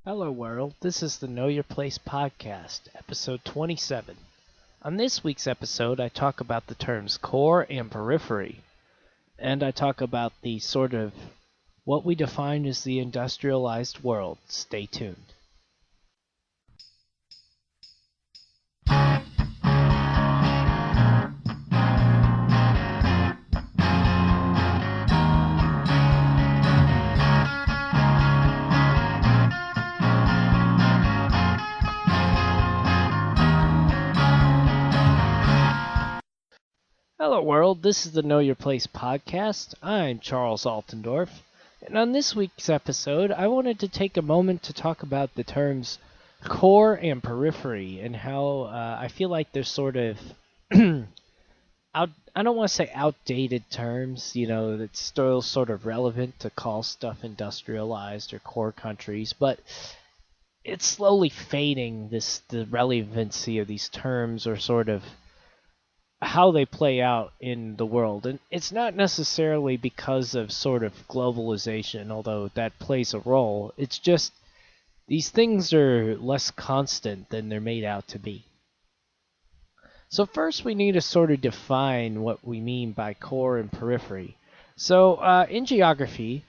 Hello, world. This is the Know Your Place podcast, episode 27. On this week's episode, I talk about the terms core and periphery, and I talk about the sort of what we define as the industrialized world. Stay tuned. Hello, world. This is the Know Your Place podcast. I'm Charles Altendorf, and on this week's episode, I wanted to take a moment to talk about the terms core and periphery and how I feel like they're sort of I don't want to say outdated terms, that's still sort of relevant to call stuff industrialized or core countries, but it's slowly fading the relevancy of these terms or sort of how they play out in the world. And it's not necessarily because of sort of globalization, although that plays a role. It's just these things are less constant than they're made out to be. So first we need to sort of define what we mean by core and periphery. So in geography,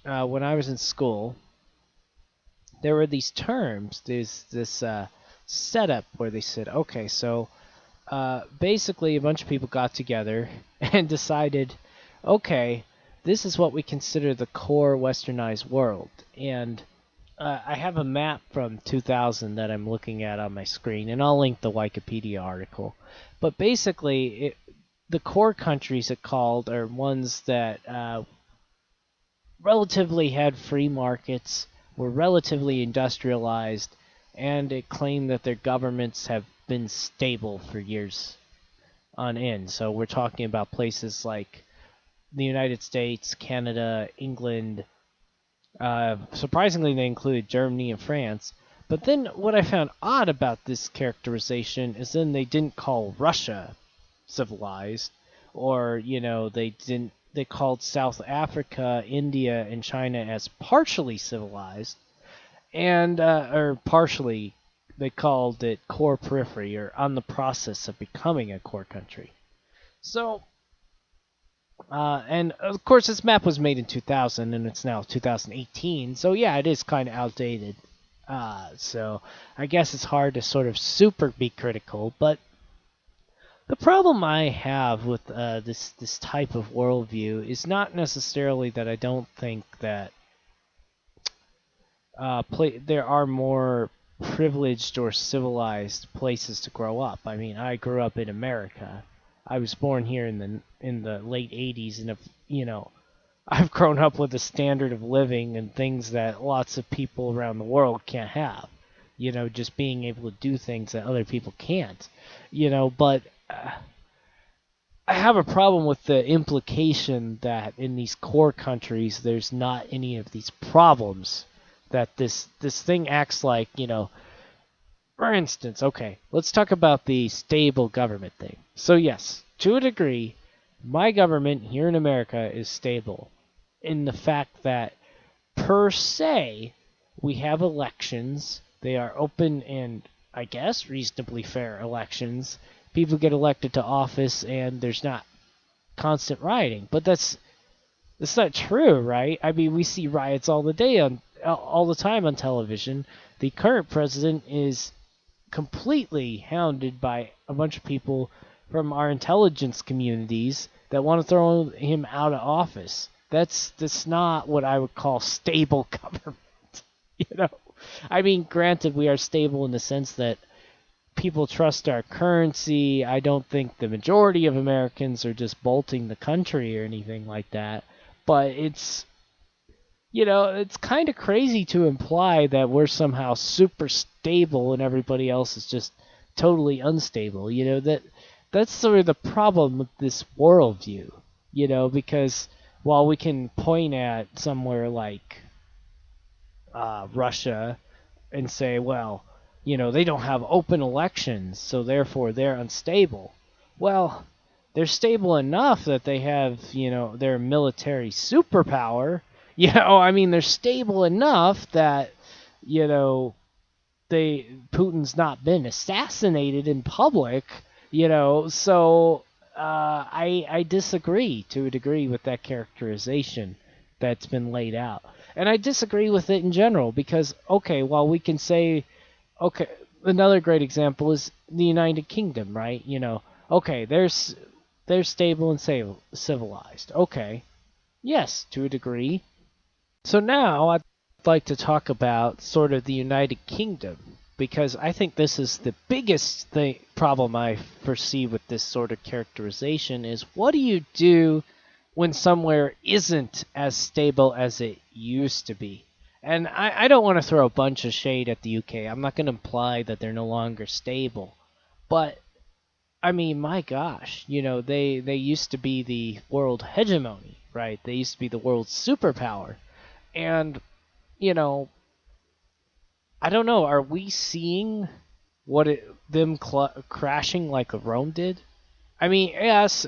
when I was in school, there were these terms. There's this setup where they said, okay, so basically a bunch of people got together and decided, okay, this is what we consider the core Westernized world. And I have a map from 2000 that I'm looking at on my screen, and I'll link the Wikipedia article. But basically, the core countries it called are ones that relatively had free markets, were relatively industrialized, and it claimed that their governments have been stable for years on end. So we're talking about places like the United States, Canada, England. Surprisingly, they included Germany and France. But then what I found odd about this characterization is then they didn't call Russia civilized, or they called South Africa, India, and China as partially civilized, and or partially they called it Core-periphery, or on the process of becoming a core country. So, and of course this map was made in 2000 and it's now 2018, so yeah, it is kind of outdated. So I guess it's hard to sort of super be critical, but the problem I have with this type of worldview is not necessarily that I don't think that there are more privileged or civilized places to grow up. I mean, I grew up in America. I was born here in the late 80s, and I've grown up with a standard of living and things that lots of people around the world can't have. Just being able to do things that other people can't. But I have a problem with the implication that in these core countries there's not any of these problems, that this thing acts like, for instance, okay, let's talk about the stable government thing. So yes, to a degree, my government here in America is stable in the fact that, per se, we have elections. They are open and, I guess, reasonably fair elections. People get elected to office and there's not constant rioting. But that's not true, right? I mean, we see riots all the time on television. The current president is completely hounded by a bunch of people from our intelligence communities that want to throw him out of office. That's not what I would call stable government. I mean, granted, we are stable in the sense that people trust our currency. I don't think the majority of Americans are just bolting the country or anything like that. But it's kind of crazy to imply that we're somehow super stable and everybody else is just totally unstable. That's sort of the problem with this worldview. Because while we can point at somewhere like Russia and say, well, they don't have open elections, so therefore they're unstable. Well, they're stable enough that they have, their military superpower. I mean, they're stable enough that you know, Putin's not been assassinated in public, so I disagree to a degree with that characterization that's been laid out. And I disagree with it in general because, okay, while we can say, okay, another great example is the United Kingdom, right? Okay, they're stable and civilized. Okay, yes, to a degree. So now I'd like to talk about sort of the United Kingdom because I think this is the biggest problem I foresee with this sort of characterization is what do you do when somewhere isn't as stable as it used to be? And I don't want to throw a bunch of shade at the UK. I'm not going to imply that they're no longer stable. But I mean, my gosh, they used to be the world hegemony, right? They used to be the world's superpower. And, you know, I don't know, are we seeing them crashing like Rome did? I mean, yes,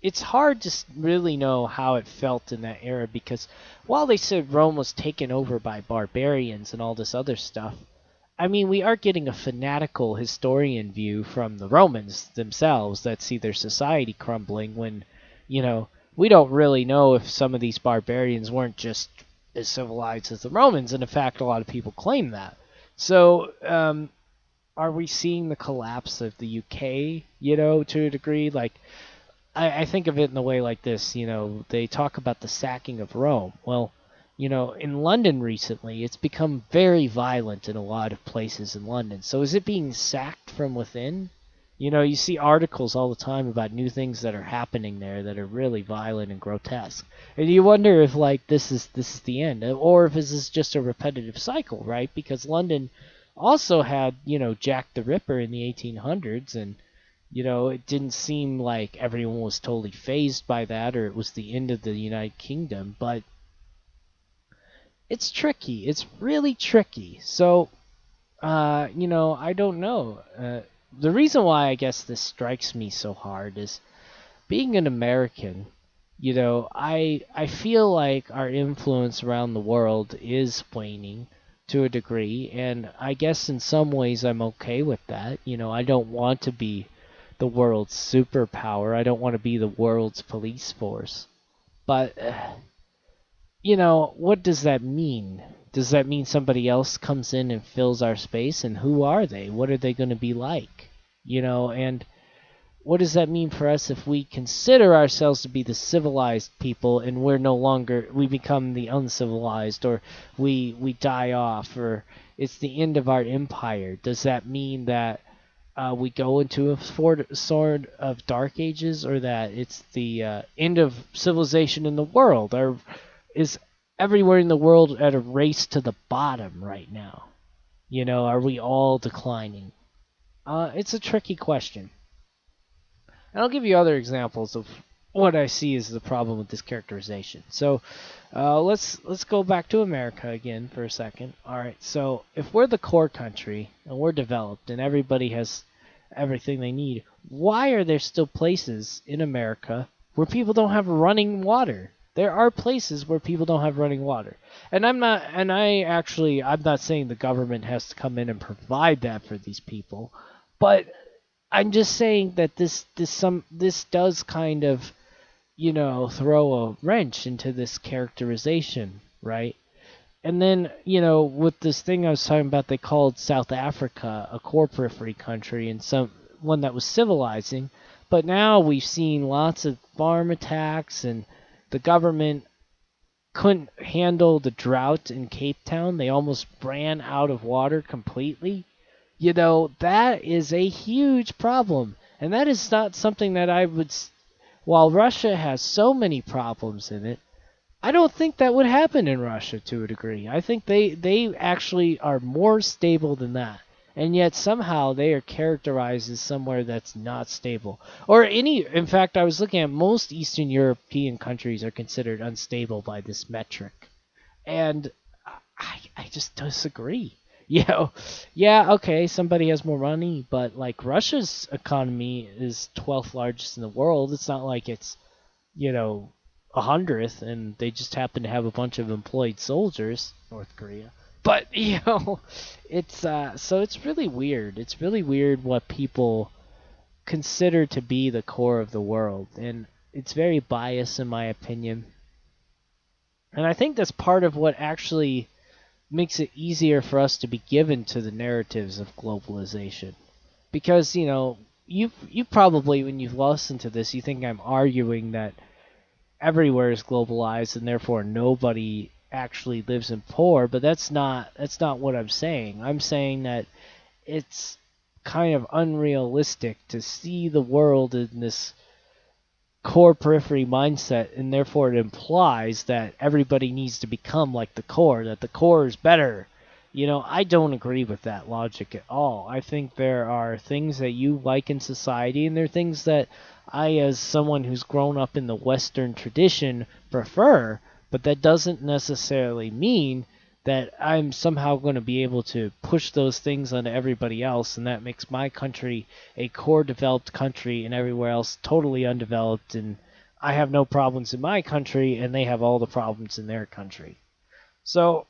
it's hard to really know how it felt in that era because while they said Rome was taken over by barbarians and all this other stuff, I mean, we are getting a fanatical historian view from the Romans themselves that see their society crumbling when, we don't really know if some of these barbarians weren't just as civilized as the Romans, and in fact, a lot of people claim that. So, are we seeing the collapse of the UK, to a degree? Like, I think of it in a way like this, they talk about the sacking of Rome. Well, in London recently, it's become very violent in a lot of places in London. So is it being sacked from within? You see articles all the time about new things that are happening there that are really violent and grotesque. And you wonder if like this is the end or if this is just a repetitive cycle, right? Because London also had, Jack the Ripper in the 1800s and it didn't seem like everyone was totally fazed by that or it was the end of the United Kingdom, but it's tricky. It's really tricky. So, I don't know. The reason why I guess this strikes me so hard is being an American. I feel like our influence around the world is waning to a degree, and I guess in some ways I'm okay with that. I don't want to be the world's superpower. I don't want to be the world's police force. But what does that mean? Does that mean somebody else comes in and fills our space? And who are they? What are they going to be like? And what does that mean for us if we consider ourselves to be the civilized people and we become the uncivilized or we die off or it's the end of our empire? Does that mean that we go into a sort of dark ages or that it's the end of civilization in the world? Or is everywhere in the world at a race to the bottom right now? Are we all declining? It's a tricky question. And I'll give you other examples of what I see as the problem with this characterization. So let's go back to America again for a second. All right, so if we're the core country and we're developed and everybody has everything they need, why are there still places in America where people don't have running water? There are places where people don't have running water. And I'm not saying the government has to come in and provide that for these people, but I'm just saying that this does kind of, throw a wrench into this characterization, right? And then, with this thing I was talking about, they called South Africa a core-periphery country and one that was civilizing. But now we've seen lots of farm attacks and the government couldn't handle the drought in Cape Town. They almost ran out of water completely. That is a huge problem. And that is not something that while Russia has so many problems in it, I don't think that would happen in Russia to a degree. I think they actually are more stable than that. And yet somehow they are characterized as somewhere that's not stable. In fact, I was looking at most Eastern European countries are considered unstable by this metric. And I just disagree. Yeah, okay, somebody has more money, but like Russia's economy is 12th largest in the world. It's not like it's, 100th, and they just happen to have a bunch of employed soldiers, North Korea. But it's so it's really weird. It's really weird what people consider to be the core of the world, and it's very biased in my opinion. And I think that's part of what actually makes it easier for us to be given to the narratives of globalization. Because, you probably, when you've listened to this, you think I'm arguing that everywhere is globalized and therefore nobody actually lives in poor, but that's not what I'm saying. I'm saying that it's kind of unrealistic to see the world in this core-periphery mindset, and therefore it implies that everybody needs to become like the core, that the core is better. I don't agree with that logic at all. I think there are things that you like in society, and there are things that I, as someone who's grown up in the Western tradition, prefer, but that doesn't necessarily mean that I'm somehow going to be able to push those things onto everybody else, and that makes my country a core developed country and everywhere else totally undeveloped, and I have no problems in my country and they have all the problems in their country. So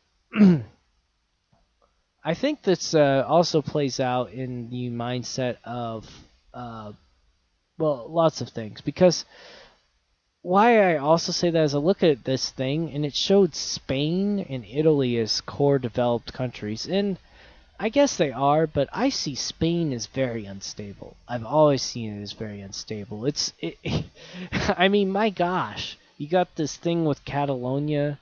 I think this also plays out in the mindset of, uh, well, lots of things. Because why I also say that is I look at this thing and it showed Spain and Italy as core developed countries. And I guess they are, but I see Spain as very unstable. I've always seen it as very unstable. I mean, my gosh, you got this thing with Catalonia,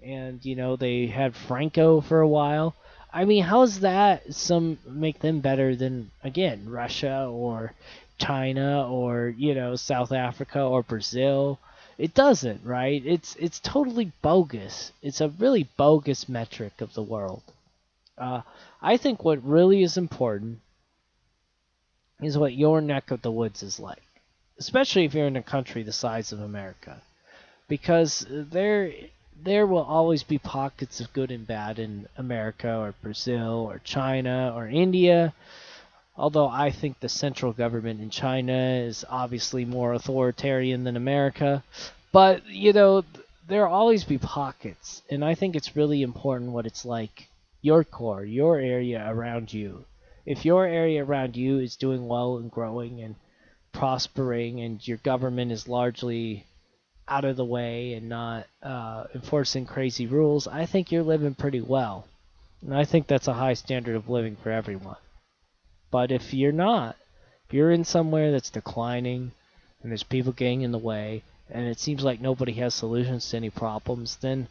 and they had Franco for a while. I mean, how's that some make them better than, again, Russia or China or South Africa or Brazil? It doesn't, right? It's totally bogus. It's a really bogus metric of the world. Uh, I think what really is important is what your neck of the woods is like, especially if you're in a country the size of America, because there will always be pockets of good and bad in America or Brazil or China or India. Although I think the central government in China is obviously more authoritarian than America, but there'll always be pockets, and I think it's really important what it's like your core, your area around you. If your area around you is doing well and growing and prospering, and your government is largely out of the way and not enforcing crazy rules, I think you're living pretty well. And I think that's a high standard of living for everyone. But if you're not, if you're in somewhere that's declining and there's people getting in the way and it seems like nobody has solutions to any problems, then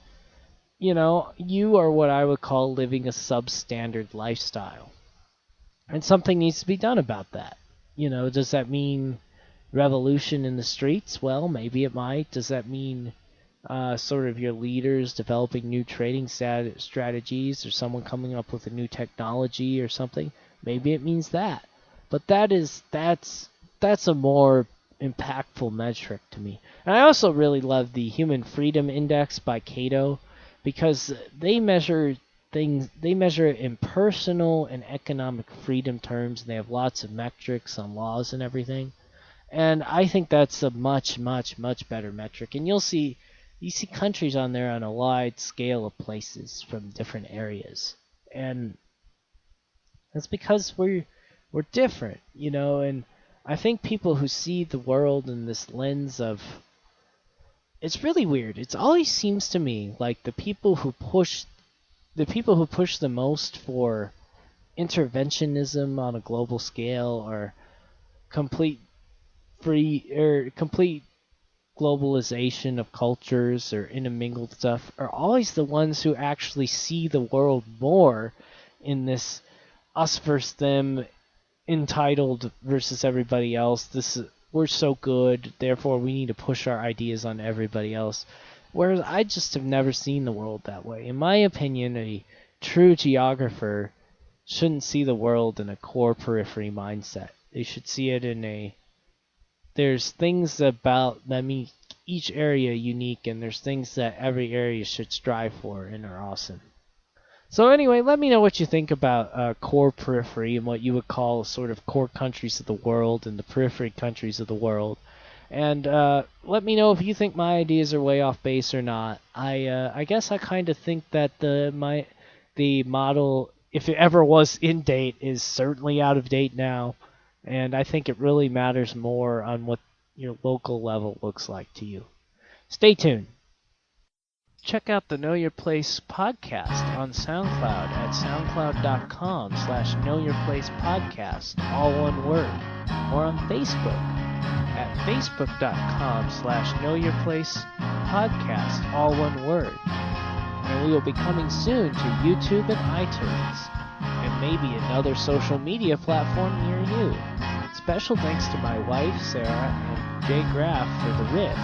you are what I would call living a substandard lifestyle. And something needs to be done about that. Does that mean revolution in the streets? Well, maybe it might. Does that mean sort of your leaders developing new trading strategies, or someone coming up with a new technology or something? Maybe it means that. But that's a more impactful metric to me. And I also really love the Human Freedom Index by Cato, because they measure it in personal and economic freedom terms, and they have lots of metrics on laws and everything. And I think that's a much, much, much better metric. And you see countries on there on a wide scale of places from different areas. And that's because we're different, and I think people who see the world in this lens of, it's really weird. It always seems to me like the people who push the most for interventionism on a global scale, or complete complete globalization of cultures or intermingled stuff, are always the ones who actually see the world more in this us versus them, entitled versus everybody else. We're so good, therefore we need to push our ideas on everybody else. Whereas I just have never seen the world that way. In my opinion, a true geographer shouldn't see the world in a core-periphery mindset. They should see it in a, there's things about that make each area unique, and there's things that every area should strive for and are awesome. So anyway, let me know what you think about core-periphery and what you would call sort of core countries of the world and the periphery countries of the world. And let me know if you think my ideas are way off base or not. I guess I kind of think that the model, if it ever was in date, is certainly out of date now. And I think it really matters more on what your local level looks like to you. Stay tuned. Check out the Know Your Place podcast on SoundCloud at soundcloud.com/knowyourplacepodcast, all one word, or on Facebook at facebook.com/knowyourplacepodcast, all one word. And we will be coming soon to YouTube and iTunes, and maybe another social media platform near you. Special thanks to my wife, Sarah, and Jay Graff for the riff.